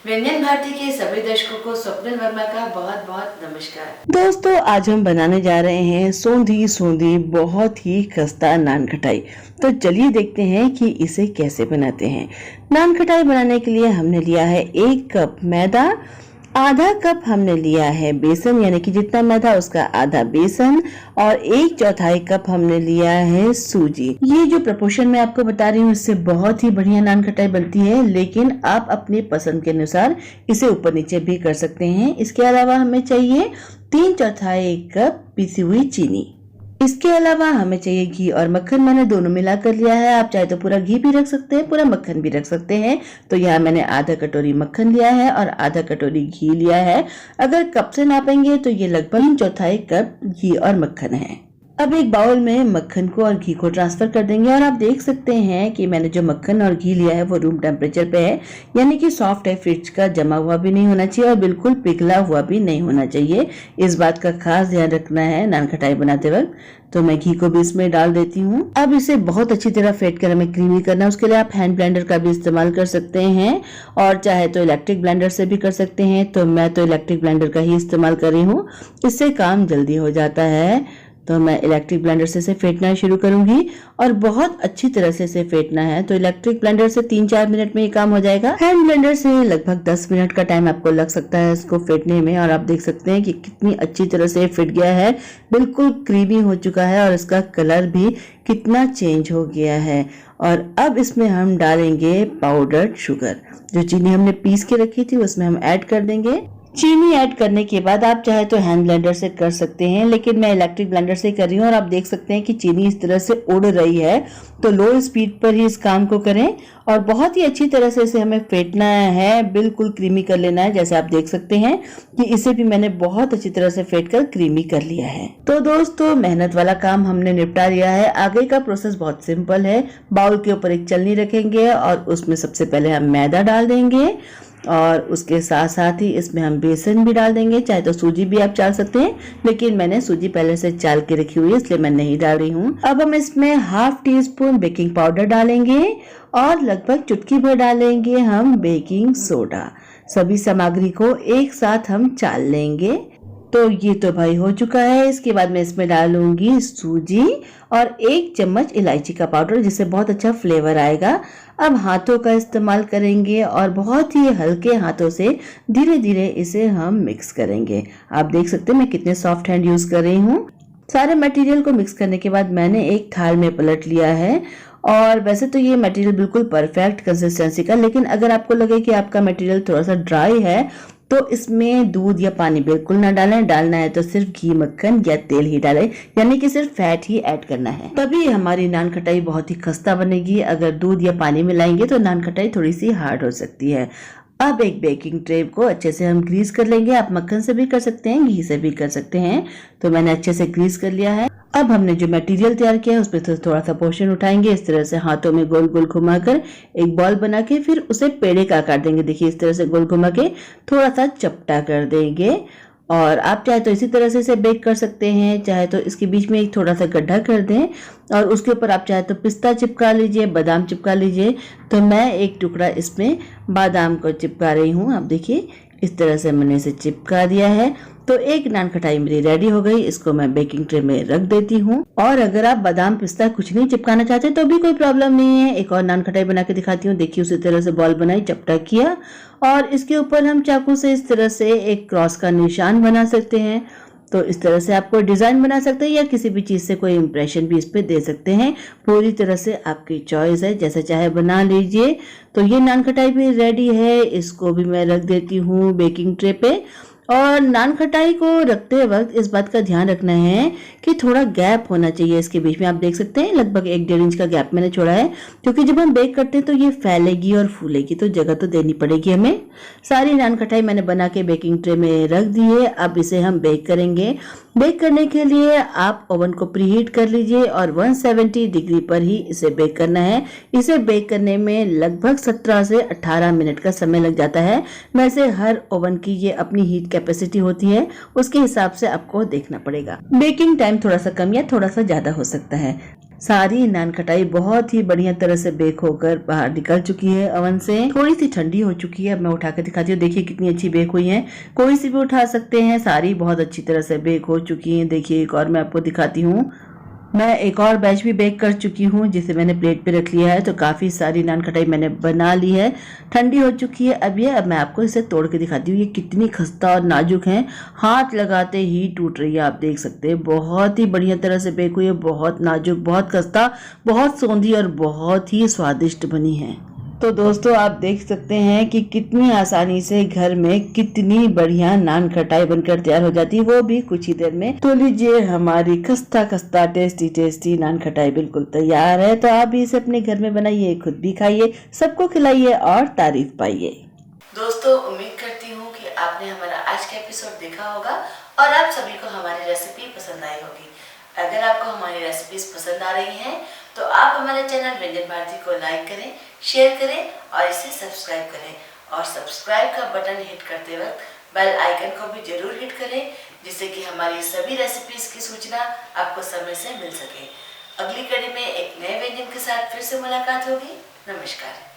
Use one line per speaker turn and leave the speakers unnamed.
व्यंजन भारती के सभी दर्शकों को स्वप्निल वर्मा का बहुत बहुत नमस्कार।
दोस्तों, आज हम बनाने जा रहे हैं सोंधी सोंधी बहुत ही खस्ता नान खटाई। तो चलिए देखते हैं कि इसे कैसे बनाते हैं। नान खटाई बनाने के लिए हमने लिया है 1 कप मैदा, आधा कप हमने लिया है बेसन, यानी कि जितना मैदा उसका आधा बेसन, और 1/4 कप हमने लिया है सूजी। ये जो प्रपोर्शन मैं आपको बता रही हूँ इससे बहुत ही बढ़िया नान खटाई बनती है, लेकिन आप अपनी पसंद के अनुसार इसे ऊपर नीचे भी कर सकते हैं। इसके अलावा हमें चाहिए 3/4 कप पिसी हुई चीनी। इसके अलावा हमें चाहिए घी और मक्खन, मैंने दोनों मिला कर लिया है। आप चाहे तो पूरा घी भी रख सकते हैं, पूरा मक्खन भी रख सकते हैं। तो यहाँ मैंने आधा कटोरी मक्खन लिया है और आधा कटोरी घी लिया है। अगर कप से नापेंगे तो ये लगभग 3/4 कप घी और मक्खन है। अब एक बाउल में मक्खन को और घी को ट्रांसफर कर देंगे और आप देख सकते हैं कि मैंने जो मक्खन और घी लिया है वो रूम टेम्परेचर पे है, यानी कि सॉफ्ट है, फ्रिज का जमा हुआ भी नहीं होना चाहिए और बिल्कुल पिघला हुआ भी नहीं होना चाहिए। इस बात का खास ध्यान रखना है नान खटाई बनाते वक्त। तो मैं घी को भी इसमें डाल देती हूँ। अब इसे बहुत अच्छी तरह फेंट कर हमें क्रीमी करना है। उसके लिए आप हैंड ब्लेंडर का भी इस्तेमाल कर सकते हैं और चाहे तो इलेक्ट्रिक ब्लेंडर से भी कर सकते हैं। तो मैं तो इलेक्ट्रिक ब्लेंडर का ही इस्तेमाल कर रही हूँ, इससे काम जल्दी हो जाता है। तो मैं इलेक्ट्रिक ब्लेंडर से इसे फेंटना शुरू करूंगी और बहुत अच्छी तरह से इसे फेंटना है। तो इलेक्ट्रिक ब्लेंडर से 3-4 मिनट में ये काम हो जाएगा। हैंड ब्लेंडर से लगभग 10 मिनट का टाइम आपको लग सकता है इसको फेंटने में। और आप देख सकते हैं कि कितनी अच्छी तरह से फेंट गया है, बिल्कुल क्रीमी हो चुका है और इसका कलर भी कितना चेंज हो गया है। और अब इसमें हम डालेंगे पाउडर्ड शुगर। जो चीनी हमने पीस के रखी थी उसमें हम ऐड कर देंगे। चीनी ऐड करने के बाद आप चाहे तो हैंड ब्लेंडर से कर सकते हैं, लेकिन मैं इलेक्ट्रिक ब्लेंडर से कर रही हूँ। और आप देख सकते हैं कि चीनी इस तरह से उड़ रही है। तो लो स्पीड पर ही इस काम को करें और बहुत ही अच्छी तरह से इसे हमें फेंटना है, बिल्कुल क्रीमी कर लेना है। जैसे आप देख सकते हैं कि इसे भी मैंने बहुत अच्छी तरह से फेंट कर क्रीमी कर लिया है। तो दोस्तों, मेहनत वाला काम हमने निपटा लिया है। आगे का प्रोसेस बहुत सिंपल है। बाउल के ऊपर एक चलनी रखेंगे और उसमें सबसे पहले हम मैदा डाल देंगे और उसके साथ साथ ही इसमें हम बेसन भी डाल देंगे। चाहे तो सूजी भी आप डाल सकते हैं, लेकिन मैंने सूजी पहले से चाल के रखी हुई है इसलिए मैं नहीं डाल रही हूँ। अब हम इसमें ½ टीस्पून बेकिंग पाउडर डालेंगे और लगभग चुटकी भर डालेंगे हम बेकिंग सोडा। सभी सामग्री को एक साथ हम चाल लेंगे। तो ये तो भाई हो चुका है। इसके बाद मैं इसमें डालूंगी सूजी और 1 चम्मच इलायची का पाउडर, जिससे बहुत अच्छा फ्लेवर आएगा। अब हाथों का इस्तेमाल करेंगे और बहुत ही हल्के हाथों से धीरे धीरे इसे हम मिक्स करेंगे। आप देख सकते हैं मैं कितने सॉफ्ट हैंड यूज कर रही हूँ। सारे मटेरियल को मिक्स करने के बाद मैंने एक थाल में पलट लिया है। और वैसे तो ये मटेरियल बिल्कुल परफेक्ट कंसिस्टेंसी का, लेकिन अगर आपको लगे कि आपका मटेरियल थोड़ा सा ड्राई है तो इसमें दूध या पानी बिल्कुल ना डालें। डालना है तो सिर्फ घी, मक्खन या तेल ही डालें, यानी कि सिर्फ फैट ही ऐड करना है। तभी हमारी नान खटाई बहुत ही खस्ता बनेगी। अगर दूध या पानी मिलाएंगे तो नान खटाई थोड़ी सी हार्ड हो सकती है। अब एक बेकिंग ट्रे को अच्छे से हम ग्रीस कर लेंगे। आप मक्खन से भी कर सकते हैं, घी से भी कर सकते हैं। तो मैंने अच्छे से ग्रीस कर लिया है। अब हमने जो मटेरियल तैयार किया है उसमें से थोड़ा सा पोर्शन उठाएंगे, इस तरह से हाथों में गोल गोल घुमाकर एक बॉल बना के फिर उसे पेड़े का आकार देंगे। देखिए इस तरह से गोल घुमा के थोड़ा सा चपटा कर देंगे। और आप चाहे तो इसी तरह से इसे बेक कर सकते हैं, चाहे तो इसके बीच में एक थोड़ा सा गड्ढा कर दें और उसके ऊपर आप चाहे तो पिस्ता चिपका लीजिए, बादाम चिपका लीजिए। तो मैं एक टुकड़ा इसमें बादाम को चिपका रही हूँ। आप देखिए इस तरह से मैंने इसे चिपका दिया है। तो एक नान खटाई मेरी रेडी हो गई। इसको मैं बेकिंग ट्रे में रख देती हूँ। और अगर आप बादाम पिस्ता कुछ नहीं चिपकाना चाहते तो भी कोई प्रॉब्लम नहीं है। एक और नान खटाई बना के दिखाती हूँ। देखिए उसी तरह से बॉल बनाई, चपटा किया और इसके ऊपर हम चाकू से इस तरह से एक क्रॉस का निशान बना सकते हैं। तो इस तरह से आप कोई डिजाइन बना सकते हैं या किसी भी चीज से कोई इंप्रेशन भी इस पे दे सकते हैं। पूरी तरह से आपकी चॉइस है, जैसे चाहे बना लीजिए। तो ये नान खटाई भी रेडी है। इसको भी मैं रख देती हूँ बेकिंग ट्रे पे। और नान खटाई को रखते वक्त इस बात का ध्यान रखना है कि थोड़ा गैप होना चाहिए इसके बीच में। आप देख सकते हैं लगभग 1-1.5 इंच का गैप मैंने छोड़ा है, क्योंकि जब हम बेक करते हैं तो ये फैलेगी और फूलेगी, तो जगह तो देनी पड़ेगी हमें। सारी नान खटाई मैंने बना के बेकिंग ट्रे में रख दी है। अब इसे हम बेक करेंगे। बेक करने के लिए आप ओवन को प्रीहीट कर लीजिए और 170 डिग्री पर ही इसे बेक करना है। इसे बेक करने में लगभग 17 से 18 मिनट का समय लग जाता है। वैसे हर ओवन की ये अपनी हीट कैपेसिटी होती है उसके हिसाब से आपको देखना पड़ेगा। बेकिंग टाइम थोड़ा सा कम या थोड़ा सा ज्यादा हो सकता है। सारी नान खटाई बहुत ही बढ़िया तरह से बेक होकर बाहर निकल चुकी है ओवन से, थोड़ी सी ठंडी हो चुकी है। अब मैं उठा कर दिखाती हूँ, देखिए कितनी अच्छी बेक हुई है। कोई सी भी उठा सकते हैं, सारी बहुत अच्छी तरह से बेक हो चुकी है। देखिए एक और मैं आपको दिखाती हूँ, मैं एक और बैच भी बेक कर चुकी हूँ जिसे मैंने प्लेट पे रख लिया है। तो काफी सारी नान खटाई मैंने बना ली है, ठंडी हो चुकी है। अब मैं आपको इसे तोड़ के दिखाती हूँ। ये कितनी खस्ता और नाजुक है, हाथ लगाते ही टूट रही है। आप देख सकते हैं बहुत ही बढ़िया तरह से बेक हुई है, बहुत नाजुक, बहुत खस्ता, बहुत सौंधी और बहुत ही स्वादिष्ट बनी है। तो दोस्तों आप देख सकते हैं कि कितनी आसानी से घर में कितनी बढ़िया नान खटाई बनकर तैयार हो जाती है, वो भी कुछ ही देर में। तो लीजिए हमारी खस्ता खस्ता टेस्टी टेस्टी नान खटाई बिल्कुल तैयार है। तो आप भी इसे अपने घर में बनाइए, खुद भी खाइए, सबको खिलाइए और तारीफ पाइए।
दोस्तों उम्मीद करती हूँ कि आपने हमारा आज का एपिसोड देखा होगा और आप सभी को हमारी रेसिपी पसंद आई होगी। अगर आपको हमारी रेसिपीज पसंद आ रही हैं तो आप हमारे चैनल व्यंजन भारती को लाइक करें, शेयर करें और इसे सब्सक्राइब करें। और सब्सक्राइब का बटन हिट करते वक्त बेल आइकन को भी जरूर हिट करें, जिससे कि हमारी सभी रेसिपीज की सूचना आपको समय से मिल सके। अगली कड़ी में एक नए व्यंजन के साथ फिर से मुलाकात होगी। नमस्कार।